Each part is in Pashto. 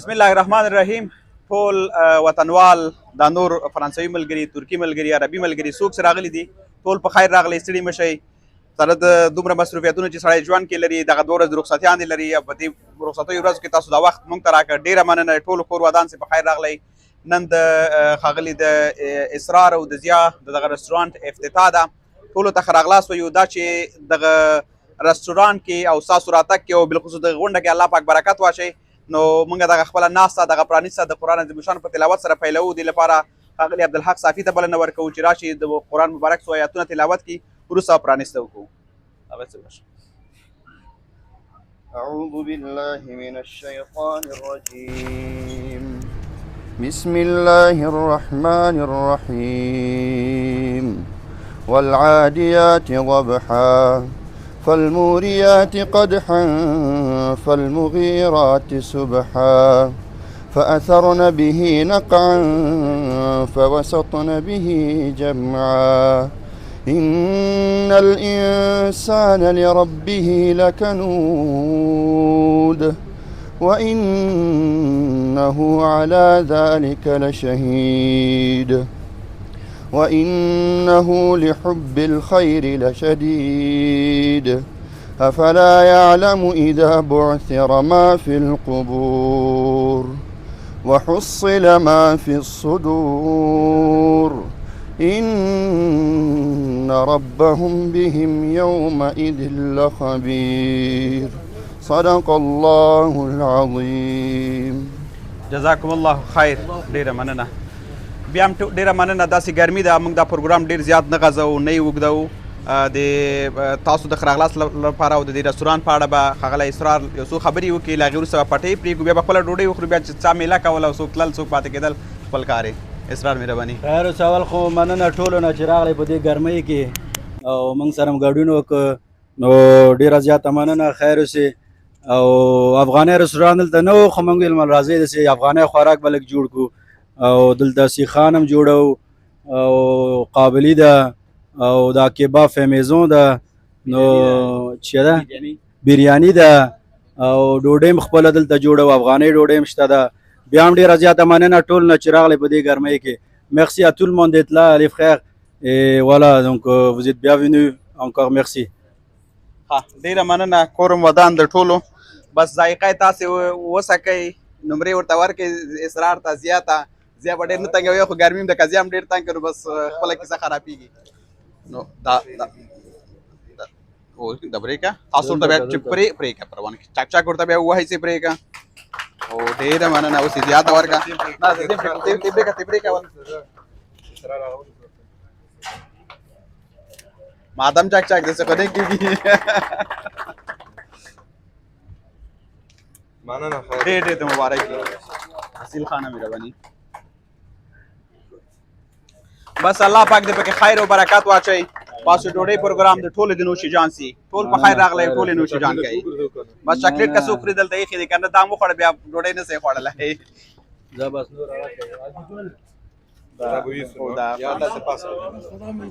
بسم الله الرحمن الرحیم. ټول وطنوال د نور فرانسوي ملګري، ترکی ملګري، عربي ملګري څوک چې راغلي دي ټول په خیر راغلی. ستړي مه شئ. سره د دومره مصروفیتونو چې سړی ژوند کې لري، دغه 2 ورځې رخصتیانې لري، او په دې رخصتیو ورځو کې تاسو دا وخت موږ ته راکړ، ډېره مننه. ټولو کور ودان چې په خیر راغلی. نن د ښاغلي د اسرار او د ضیا د دغه رستورانټ افتتاح ده. ټولو ته ښه راغلاست وایو. دا چې دغه رستورانټ کې او ستاسو راتګ کې او بالخصوص دغه غونډه کې الله پاک برکت واچوي. نو موږ دغه خپله ناسته دغه پرانیسته د قرآن عظیم الشان په تلاوت سره پیلوو. دې لپاره ښاغلي عبدالحق صافي ته بلنه ورکوو چې راشي د قرآن مبارک څو آیاتونه تلاوت کړي، وروسته پرانیسته وکړو. أعوذ بالله من الشيطان الرجيم. بسم الله الرحمن الرحيم. والعاديات ضبحا فالموريات قدحا فالمغيرات سبحا فأثرن به نقعا فوسطن به جمعا إن الإنسان لربه لكنود وإنه على ذلك لشهيد وإنه لحب الخير لشديد أفلا يعلم إذا بعثر ما في القبور وحصل ما في الصدور إن ربهم بهم يومئذ لخبير. صدق الله العظيم. جزاکم الله خیر. ډېره مننه. بیا هم ډېره مننه. داسې ګرمي ده، موږ دا پروګرام ډېر زیات نه غځوو، نه یې اوږدوو. د تاسو د ښه راغلاست لپاره او د دې رستورانټ په اړه به ښاغلی اسرار یو څو خبرې وکړي. له هغې وروسته به پټۍ پرېږدو، بیا به خپله ډوډۍ وخورو. بیا چې څا میله کوله او څوک تلل څوک پاتې کېدل خپل کار یې. اسرار مهرباني. خیر اوس اول خو مننه ټولو نه چې راغلی په دې ګرمۍ کې او موږ سره مو ګډون وکړ، نو ډېره زیاته مننه. خیر اوسې. او افغاني رستورانټ دلته نه و، خو موږ ویل راځئ داسې افغاني خوراک به لږ جوړ کړو. او دلته سیخان هم جوړو او قابلي ده او دا کباب فیمیزون ده، نو چې ده بریاني ده او ډوډۍ هم خپله دلته جوړو، افغاني ډوډۍ هم شته ده. بیا هم ډېره زیاته مننه ټول نه چې راغلی په دې ګرمۍ کې. Merci à tout le monde d'être là, les frères. Et voilà, donc vous êtes bienvenus. Encore merci. ډېره مننه. کورم ودان د ټولو. بس ذایقه یې تاسې وسکئ، نمرې ورته ورکئ اسرار ته، ضیا ته. ضیا به ډېر نه تنګوي، خو ګرمي هم ده، که ضیا هم ډېر تنګ کړو بس خپله کیسه خرابېږي. نو دا پرېږده. تاسو ورته بیا چې پرېږده پروا نه کړي، چک چک ورته بیا ووهئ چې پرېږده. او ډېره مننه. اوس یې زیاته ورکړه. نه پرېږده مادام چک چک داسې خو نه کېږي. مننه. ډېر ډېر د مبارک وي. حسیل خانه مهرباني. بس الله پاک دې پکې خیر او برکات واچوي. باسو ډوډۍ پروګرام د ټولو د نوشي جان سي، ټول په خیر راغلی، ټول یې نوشي جان کوي. بس چاکلیټ که څوک خوري دلته ایښي دی، که نه دا مو خوړه بیا ډوډۍ نه سي خوړلی. زه بس نور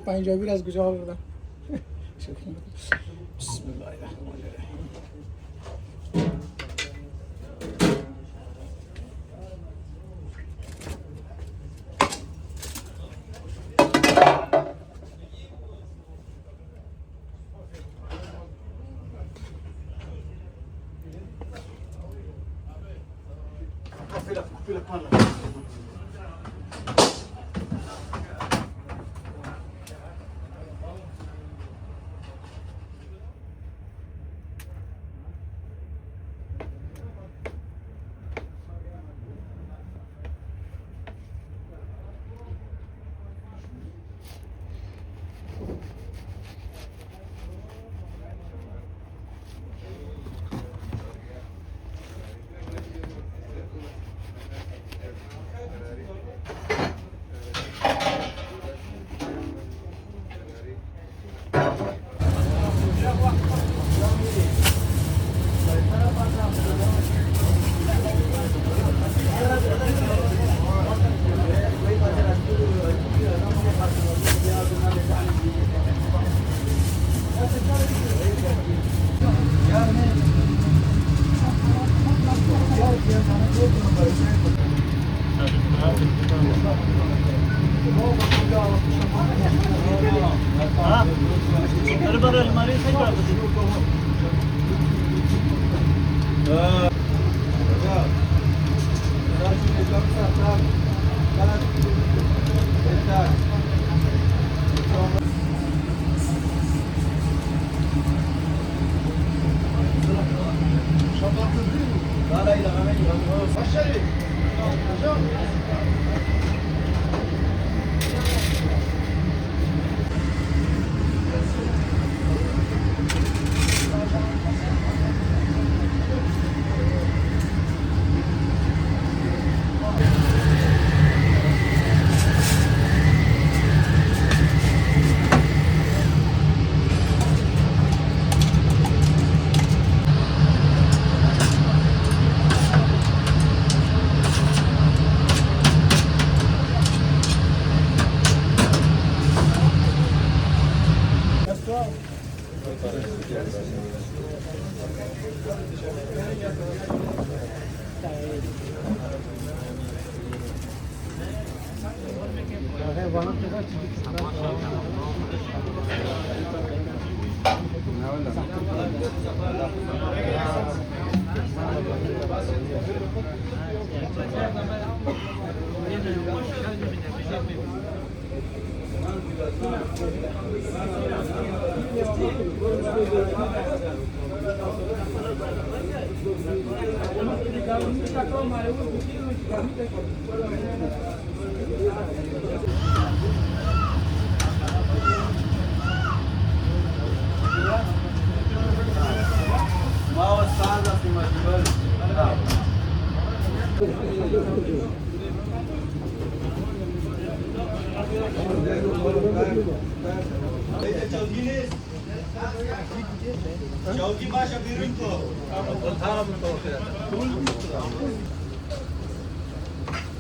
پنجابی را از کجا آوردم؟ بسم الله الرحمن الرحیم.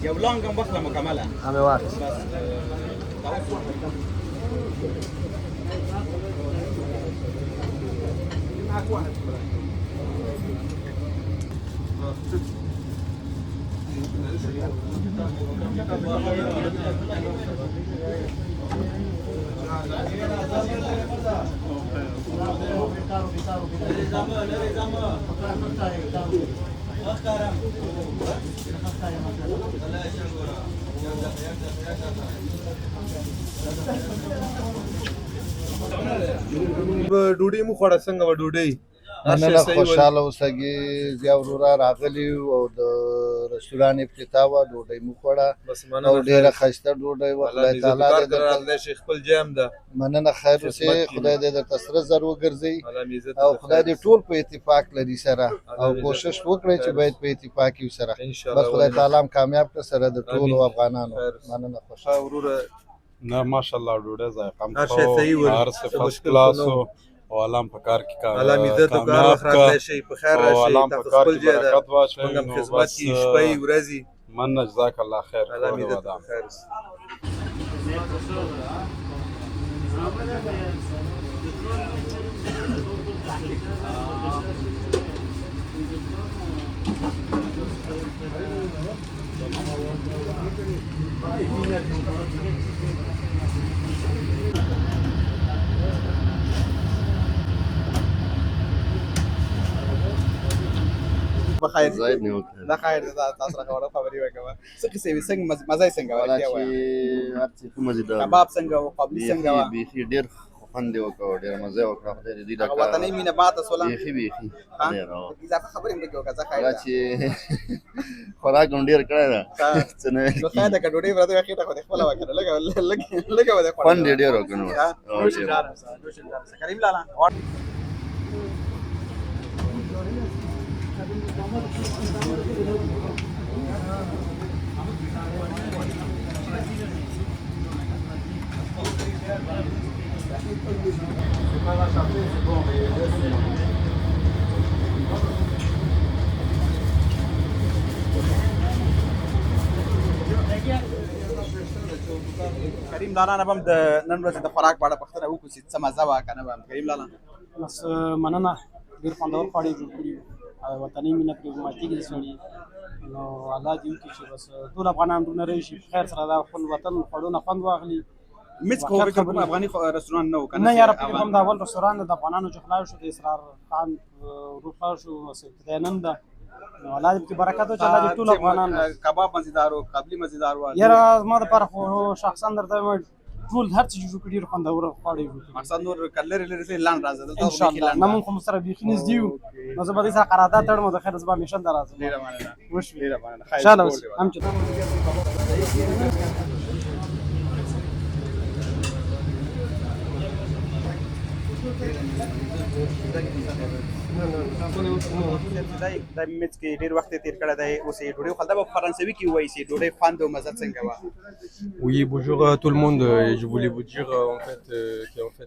جولان كم بخلة مكملة همه وقت ډوډۍ مو خوړه څنګه و ډوډۍ نن خوشاله اوسئ زیا ورورا راغلی او د رستوران افتتاح و ډوډۍ مو خوړه بس او مننه ډیره ښایسته ډوډۍ و خدای تعالی دې درته شیخ خپل جام ده مننه خیر اوسې خدای دې درته سره زر وګرځي الله مې عزت او خدای دې ټول په اتفاق لري سره او کوشش وکړئ چې باید په اتفاق یو سره ان شاء الله بس خدای تعالی هم کامیاب کړه سره د ټولو آمین. افغانانو مننه خوشاله وروره نه ماشاءالله ډوډۍ ذایقه هم هر شی صحیح ول هر څه فرست کلاس او الله په کار کې الله مې عزت او کار خراب شي په خیر او الله راشي په کار خپل کې ځای ده برکت واچوي موږ هم نو خدمت بس کې شپې ورځي من جزاک الله خیر الله مې کور عزت ودان. خیر بخير زاید نه وکړه دا خیر ده تاسو راغله خبرې وکړه څه قصې وي څنګه مزه یې څنګه ولا وایي چې هر څه کوم مزیدار کباب څنګه او قبلي څنګه و بیخي ډیر خوند وکړ ډیر مزه وکړه خدای دې دا هغه وطني مینه ماته سوله بیخي ډیر اضافه خبرې هم وکړه ځکه ولا خیر چې خوراک هم ډیر کړی دا څه نه نو خیر ده کډوډي ورته خېټه خو خپل وکړه لګه وده خوند ډیر وکړ کریم لالا کریم لالا نه بم د نن ورځې د خوراک په اړه پوښتنه وکړو چې څه مزه وه که نه به کریم لالا بس مننه ډېر خوندور خواړه یې جوړ کړي وطني مینه پرې ماتېږي سړي نو الله دې وکړي چې بس ټول افغانان دونه راشي په خیر سره دا خپل وطن خوړونه خوند واخلي. مس کو فکر کوم افغاني رستوران نه و کنه نه یاره فکر کوم دا اول رستوران د افغانانو چې خلاص شو د اسرار خان روخار شو ابتداینن ده نو الله دې برکت وکړي الله دې ټول افغانان کباب مزیدار او قبلي مزیدار و یاره ما د پر خو شخصا درته ټول هر څه جوړ کړي خوندور خواړه جوړ کړي مقصد نور کلر لري لاند راځي دلته ان شاء الله نمون خو سره بيخي نږدې یو نو زه به دې سره قرارداد تړم د خیر زبا میشن درازم ډیره مننه وشوي ډیره مننه ان شاء الله هم چې دا میچ کې ډیر وخت تیر کړی دی اوس یې ډوډۍ خلدا په فرانسوي کې وایي چې ډوډۍ خوند او مزه څنګه و. Oui, bonjour à tout le monde. Et je voulais vous dire qu'en fait,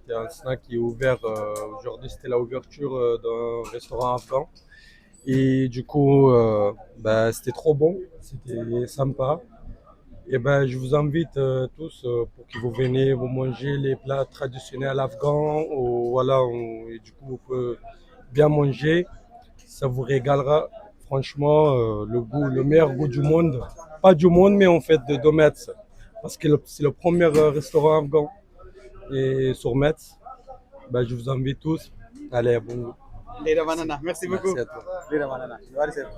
il y a un snack qui est ouvert. Aujourd'hui, c'était la ouverture d'un restaurant afghan. Et du coup, c'était trop bon, c'était sympa. Et je vous invite tous pour que vous venez, vous mangez les plats traditionnels afghans. Et du coup, vous pouvez bien manger. Ça vous régalera. Franchement, le meilleur goût du monde. Pas du monde, mais en fait de Metz. Parce que c'est le premier restaurant afghan. Et sur Metz, je vous invite tous. Allez, bon goût. ډیره مننه merci beaucoup Merci à toi. ډیره مننه جواری صاحب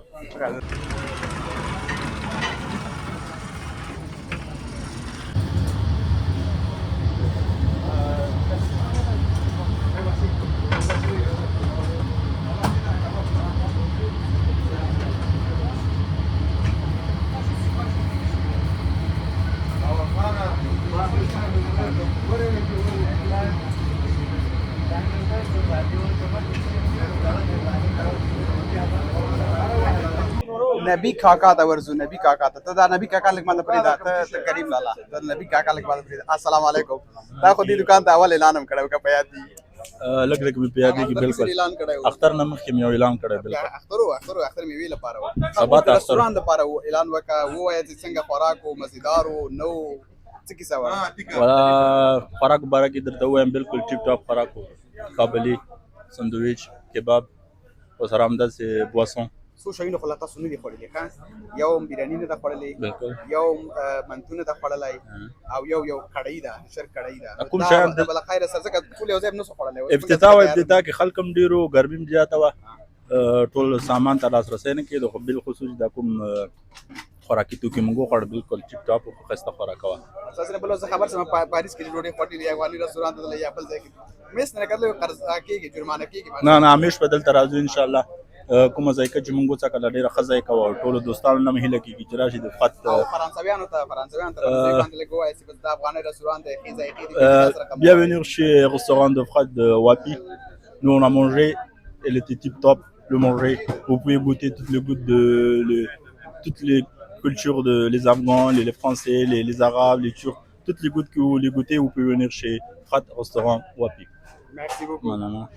نبی کاکا ته ورزو نبی کاکا ته دا نبی کاکا لګ مانه پرې دا ته کریم لالا دا نبی کاکا لګ مانه پرې السلام علیکم دا خو دې دکان ته اول اعلان هم کړو کا پیاد دي لګ مې پیاد دي بالکل اعلان کړو اختر نه مخکې مې اعلان کړی بالکل اختر مې ویل لپاره سبا ته رستوران لپاره اعلان وکا وایي چې څنګه خوراک او مزیدار او نو څه کیسه و ولا خوراک بارا کې درته وایم بالکل ټیپ ټاپ خوراک قابلی ساندویچ کباب او سره همداسې بواسون څو شیونه خو لا تاسو نه دي خوړلي ښه یو بریاني نه ده خوړلې بالکل یو منتو نه ده خوړلی او یو کړۍ ده شر کړۍ ده کوم شیان د بل خیر سره ځکه ټول یو ځای نه سو خوړلی ابتدا کې خلک هم ډیرو ګرمي هم زیاته وه ټول سامان ته لاسرسی نه کېدو خو بالخصوص دا کوم خوراکي توکي موږ وخوړل بالکل ټیپ ټاپ او ښایسته خوراک وه اساسا بل زه خبر سم پاریس کې ډوډۍ خوړلې افغاني رستوران ته یا بل ځای کې مېس نه کړل قرض کېږي جرمانه کېږي نه همیش بدل ته راځو ان شاء الله کومه ځایکه چې موږ څخه ډیره ښه ځایکه وه ټولو دوستانو نه مې هیله کېږي چې راشي د فقط فرانسویانو ته باندې لږ ووایي چې دا افغاني رستوران دی ښې ځای ښې دي bienvenue chez restaurant de Fred de Wapi. Nous on a mangé, elle était tip top, le manger. Vous pouvez goûter toutes les gouttes toutes les cultures de les Afghans, les Français, les Arabes, les Turcs, toutes les gouttes que vous voulez goûter, vous pouvez venir chez Fred Restaurant Wapi. Merci beaucoup. Non.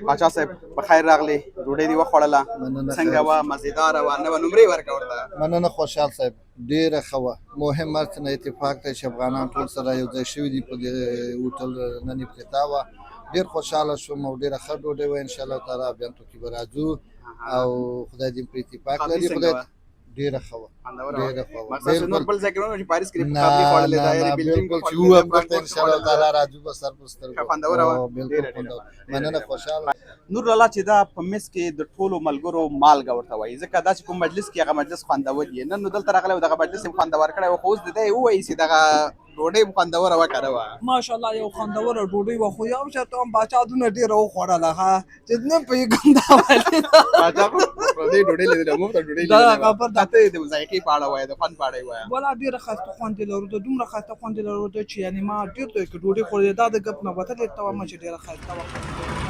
باچا صاحب بخیر راغلی ډوډۍ دی وخوړله څنګه وه مزیداره وه نه به نمرې ورکړه ورته مننه خوشحال صاحب ډېره ښه وه مهم هر څه نه اتفاق دی چې افغانان ټول سره یو ځای شوي دي په دې هوټل نن افتتاح وه ډېر خوشحاله شوم او ډېره ښه ډوډۍ وه انشاءالله تعالی بیا توکي به راځو او خدای دې په اتفاق لري خدای ډېره ښه وه ډېره ښه وه نور بل ځای کې نه چې پاریس کې قابلي خوړلې ده یعنې بلډینګ بالکل چې ووم دلته انشاءالله تعالی راځو به سر په سترګو خوندوره وه بالکل خوندوره مننه خوشحاله نور لالا چې دا په مس کې د ټولو ملګرو مالګه ورته وایي ځکه دا چې کوم مجلس کې هغه مجلس خوندور یې نن نو دلته راغلی و دغه مجلس یې خوندور کړی و خو اوس د ده یې ووایي چې دغه ډوډۍ خوندوره وه که نه وه ماشاءالله یو خوندوره ډوډۍ وه خو یو شرط هم باچا دونه ډېره وخوړله ښه چې نه پوهېږم دا ولې باچا خو پردۍ ډوډۍ لیدلې موږ ته ډوډۍ لیدلې وه ته یې د ذایقې په اړه وایه د خوند په اړه یې وایه والا ډېره ښایسته خوند یې لرو دومره ښایسته خوند یې لرو چې یعنې ما ډېر ډوډۍ خوړلې دا د ګپ نه وتلې ته وایم چې ډېره ښایسته وه